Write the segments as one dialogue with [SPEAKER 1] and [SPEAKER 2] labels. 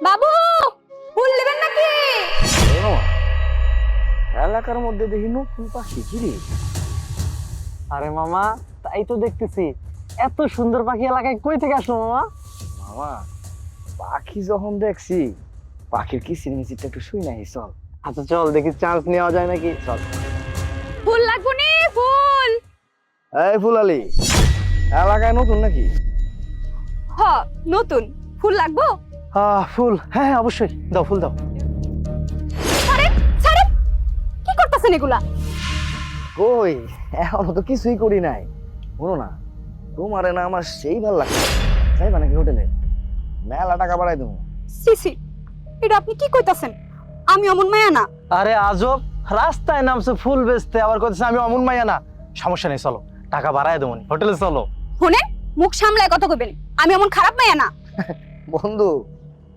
[SPEAKER 1] বাবু ফুল নেবেন নাকি?
[SPEAKER 2] এলাকার মধ্যে দেখি নতুন পাখি কি রে?
[SPEAKER 3] আরে মামা, তাই তো দেখতেছি। এত সুন্দর পাখি এলাকায় কই থেকে আসলো মামা?
[SPEAKER 2] মামা পাখি যখন দেখছি পাখির কিচিরমিচিরটা একটু শুই নাই, চল।
[SPEAKER 3] আচ্ছা চল দেখি চান্স নেওয়া যায় নাকি, চল।
[SPEAKER 1] ফুল লাগবো নি? ফুল
[SPEAKER 2] এই ফুলালি, এলাকায় নতুন নাকি?
[SPEAKER 1] হ নতুন। ফুল লাগবো?
[SPEAKER 3] ফুল, হ্যাঁ হ্যাঁ অবশ্যই দাও, ফুল দাও।
[SPEAKER 1] আরে ছাড়ে, কি করতেছেন এগুলা?
[SPEAKER 2] কই এখনো তো কিছুই করি নাই। বলো না, তোমারে না আমার সেই ভালো লাগছে। যাইবা নাকি হোটেলে? মেলা টাকা বাড়াই দেবো।
[SPEAKER 1] সিসি, এটা আপনি কি কইতাছেন? আমি অমন মায়া না।
[SPEAKER 3] আরে আজব, রাস্তায় নামছে ফুল বেচতে, আবার কইতেছে আমি অমন মাইয়া না। সমস্যা নেই, চলো টাকা বাড়ায় দেবো, হোটেলে চলো।
[SPEAKER 1] শুনেন, মুখ সামলায় কথা কইবেন। আমি অমন খারাপ মায়া না।
[SPEAKER 2] বন্ধু,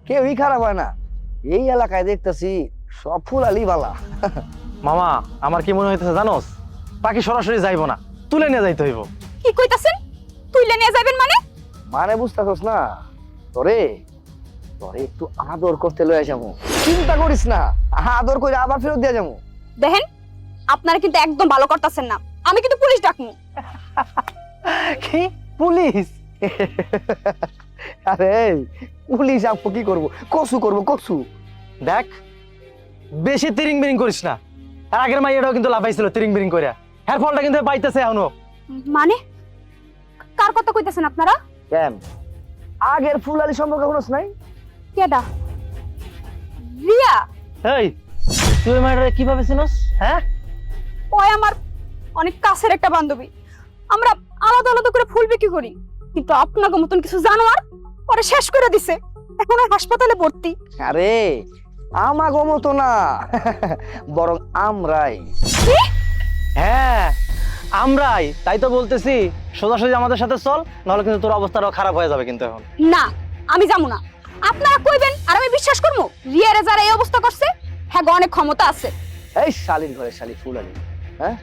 [SPEAKER 2] কেউই খারাপ হয় না। এই এলাকায় দেখতেছি সব ফুলালি বালা।
[SPEAKER 3] মামা আমার কি মনে হইতেছে জানোস, পাখি সরাসরি যাইবো না, তুলে নিয়ে যাইতে হইব।
[SPEAKER 1] কি কইতাছেন? তুইলে নিয়ে যাবেন মানে?
[SPEAKER 2] মানে বুঝতেছস না? তোরে তোরে একটু আদর করতে লয়ে যাবো, চিন্তা করিস না। আদর করে আবার ফেরত দিয়ে যাবো।
[SPEAKER 1] দেখেন, আপনারা কিন্তু একদম ভালো করতেছেন না। আমি কিন্তু পুলিশ ডাকমু।
[SPEAKER 3] কি পুলিশ?
[SPEAKER 2] আরে পুলিশ আপু কি করবো? কসু করবো, কসু।
[SPEAKER 3] দেখ বেশি তিরিং বিরিং করিস না। আর আগের মাইয়াটাও কিন্তু লাফাইছিল তিরিং বিরিং কইরা, এর ফলটা কিন্তু পাইতেছে এখনো।
[SPEAKER 1] মানে কার কথা কইতাছেন আপনারা?
[SPEAKER 2] কেন আগের ফুলালি সম্পর্কে শুনস নাই?
[SPEAKER 1] কেডা? রিয়া?
[SPEAKER 3] এই তুই মাইয়াটা কিভাবে চিনস? হ্যাঁ,
[SPEAKER 1] ওই আমার অনেক কাছের একটা বান্ধবী। আমরা আলাদা আলাদা করে ফুল বিক্রি করি, কিন্তু আপনাকে মতন কিছু জানোয়ার পরে শেষ করে দিছে। এখন ওই হাসপাতালে ভর্তি।
[SPEAKER 2] আরে আমাগো মতো না, বরং আমরাই।
[SPEAKER 3] হ্যাঁ আমরাই। তাই তো বলতেছি সোজাসুজি আমাদের সাথে চল, নাহলে কিন্তু তোর অবস্থাটাও খারাপ হয়ে যাবে কিন্তু এখন।
[SPEAKER 1] না, আমি যাবো না। আপনারা কইবেন আর আমি বিশ্বাস করবো? রিয়ারে যারা এই অবস্থা করছে, হ্যাঁ গো অনেক ক্ষমতা আছে।
[SPEAKER 2] এই শালির ঘরে শালি ফুলালি, হ্যাঁ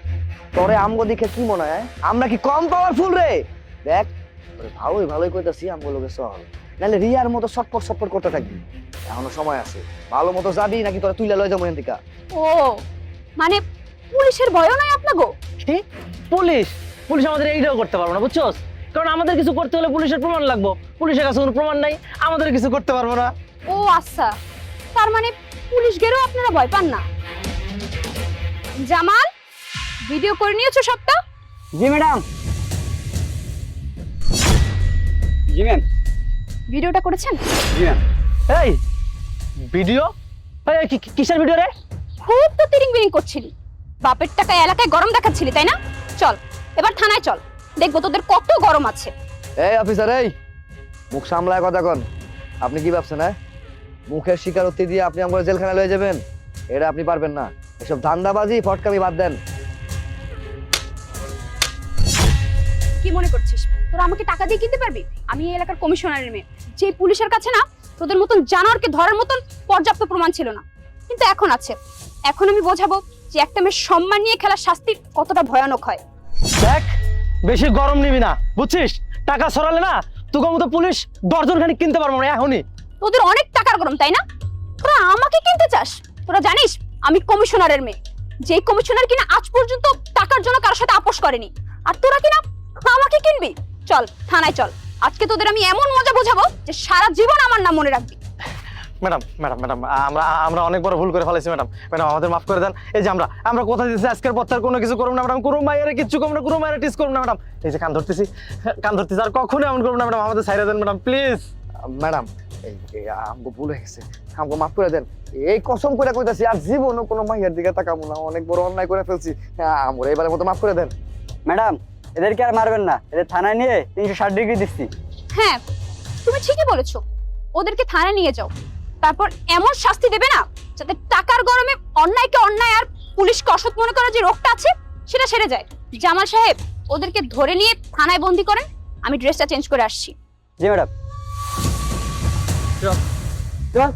[SPEAKER 2] তোরে আমগো দেখে কি মনে হয়? আমরা কি কম পাওয়ারফুল রে? দেখ তোরে ভালোই ভালোই কইতাছি, আমগো লোকে চল, নাহলে রিয়ার মতো ছটপট ছটপট করতে থাকবি। এখনো সময় আছে, ভালো মতো যাবি নাকি তোরা তুইলা লয়ে যাবো এখান থেকে।
[SPEAKER 1] ও মানে পুলিশের ভয়ও নাই আপনাগো?
[SPEAKER 3] কি পুলিশ? পুলিশ আমাদের এইটাও করতে পারবো না, বুঝছস? কারণ আমাদের কিছু করতে হলে পুলিশের প্রমাণ লাগবে। পুলিশের কাছে কোনো প্রমাণ নাই, আমাদের কিছু করতে পারবো না।
[SPEAKER 1] ও আচ্ছা, তার মানে পুলিশ গেলেও আপনারা ভয় পান না। জামাল, ভিডিও করে নিয়েছো সবটা?
[SPEAKER 4] জি ম্যাডাম। জি ম্যাম।
[SPEAKER 1] ভিডিওটা করেছেন?
[SPEAKER 4] জি ম্যাম।
[SPEAKER 3] এই ভিডিও? এই কিসের ভিডিও রে?
[SPEAKER 1] খুব তো তিরিং বিরিং করছিলি, বাপের টাকা এলাকায় গরম দেখাচ্ছিলি তাই না? চল এবার থানায় চল, দেখবো তোদের কত গরম আছে।
[SPEAKER 2] এই অফিসার, এই মুখ সামলায় কথা কন। আপনি কি ভাবছেন, হ্যাঁ মুখের স্বীকারোক্তি দিয়ে আপনি আমাকে জেলখানায় লয়ে যাবেন? এটা আপনি পারবেন না। এসব ধান্দাবাজি ফটকামি বাদ দেন।
[SPEAKER 1] কি মনে করছিস তোরা আমাকে টাকা দিয়ে কিনতে পারবি? আমি এই এলাকার কমিশনারের মেয়ে। যে পুলিশের কাছে না তোদের মতন জানোয়ারকে ধরার মতন পর্যাপ্ত প্রমাণ ছিল না, কিন্তু এখন আছে। এখন আমি বোঝাবো যে একটা মেয়ের সম্মান নিয়ে খেলার শাস্তি কতটা ভয়ানক হয়।
[SPEAKER 3] দেখ বেশি গরম নিবি না, বুঝছিস? টাকা সরালে না তোকে মতো পুলিশ দর্জন খানিক কিনতে পারবো না এখনই।
[SPEAKER 1] তোদের অনেক টাকার গরম তাই না? তোরা আমাকে কিনতে চাস? তোরা জানিস আমি কমিশনারের মেয়ে, যে কমিশনার কিনা আজ পর্যন্ত টাকার জন্য কারোর সাথে আপোষ করেনি, আর তোরা কিনা আমাকে কিনবি? চল থানায় চল, আজকে তোদের আমি এমন মজা বোঝাবো যে সারা জীবন আমার নাম মনে রাখবি।
[SPEAKER 3] ম্যাডাম ম্যাডাম ম্যাডাম, আমরা আমরা অনেক বড় ভুল করে ফেলেছি ম্যাডাম। ম্যাডাম আমাদের মাফ করে দেন। এই যে আমরা আমরা কথা দিচ্ছি আজকের পর তার কোনো কিছু করব না ম্যাডাম। কোনো মায়ের কিচ্ছু করব না, কোনো মায়ের টিস করব না ম্যাডাম। এই যে কান ধরতেছি আর কখনো এমন করব না ম্যাডাম। আমাদের ছাইরা দেন ম্যাডাম প্লিজ।
[SPEAKER 2] ম্যাডাম এই আমগো ভুল হয়ে গেছে, আমগো মাফ করে দেন। এই কসম করে কইতাছি আর জীবনও কোনো মাইয়ার দিকে তাকাবো না। অনেক বড় অন্যায় করে ফেলছি, আমরা এবারের মতো মাফ করে দেন।
[SPEAKER 4] ম্যাডাম এদেরকে আর মারবেন না, এদের থানায় নিয়ে 360 ডিগ্রি দিচ্ছি।
[SPEAKER 1] হ্যাঁ তুমি ঠিকই বলেছো, ওদেরকে থানায় নিয়ে যাও, তারপর এমন শাস্তি দেবে না যাতে টাকার গরমে অন্যায়কে অন্যায় আর পুলিশকে অসৎ মনে করার যে রোগটা আছে সেটা সেরে যায়। জামাল সাহেব ওদেরকে ধরে নিয়ে থানায় বন্দি করেন, আমি ড্রেসটা চেঞ্জ করে আসছি।
[SPEAKER 4] জি ম্যাডাম। চল চল।